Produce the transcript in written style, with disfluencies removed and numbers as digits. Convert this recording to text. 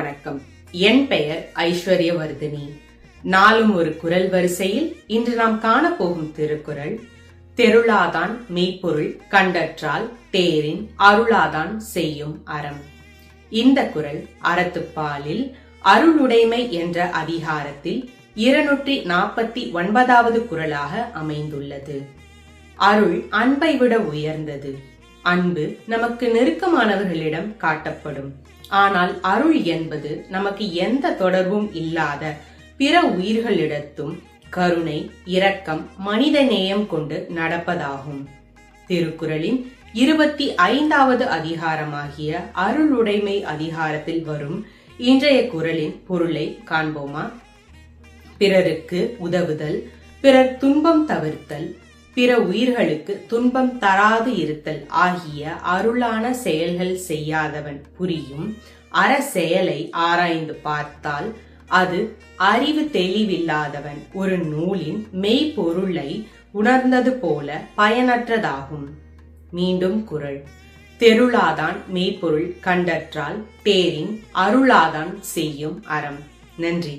வணக்கம். என் பெயர் ஐஸ்வர்யவர்தினி. நாளும் ஒரு குரல் வரிசையில் இன்று நாம் காணப்போகும் திருக்குறள் தெருளாதான் மெய்ப்பொருள் கண்டற்றால் தேரின் அருளாதான் செய்யும் அறம். இந்த குறள் அறத்துப்பாலில் அருளுடைமை என்ற அதிகாரத்தில் 249வது குறளாக அமைந்துள்ளது. அருள் அன்பை விட உயர்ந்தது. அன்பு நமக்கு நெருக்கமானவர்களிடம் காட்டப்படும். ஆனால் அருள் என்பது நமக்கு எந்த தொடர்பும் இல்லாத பிற உயிர்களிடத்தும் கருணை, இரக்கம், மனித நேயம் கொண்டு நடப்பதாகும். திருக்குறளின் 25வது அதிகாரமாகிய அருளுடைமை அதிகாரத்தில் வரும் இன்றைய குறளின் பொருளை காண்போமா? பிறருக்கு உதவுதல், பிறர் துன்பம் தவிர்த்தல், பிற உயிர்களுக்கு துன்பம் தராது இருத்தல் ஆகிய அருளான செயல்கள் செய்யாதவன் புரியும் அற செயலை ஆராய்ந்து பார்த்தால் அது அறிவு தெளிவில்லாதவன் ஒரு நூலின் மெய்ப்பொருளை உணர்ந்தது போல பயனற்றதாகும். மீண்டும் குறள் தெருளாதான் மெய்ப்பொருள் கண்டற்றால் தேரின் அருளாதான் செய்யும் அறம். நன்றி.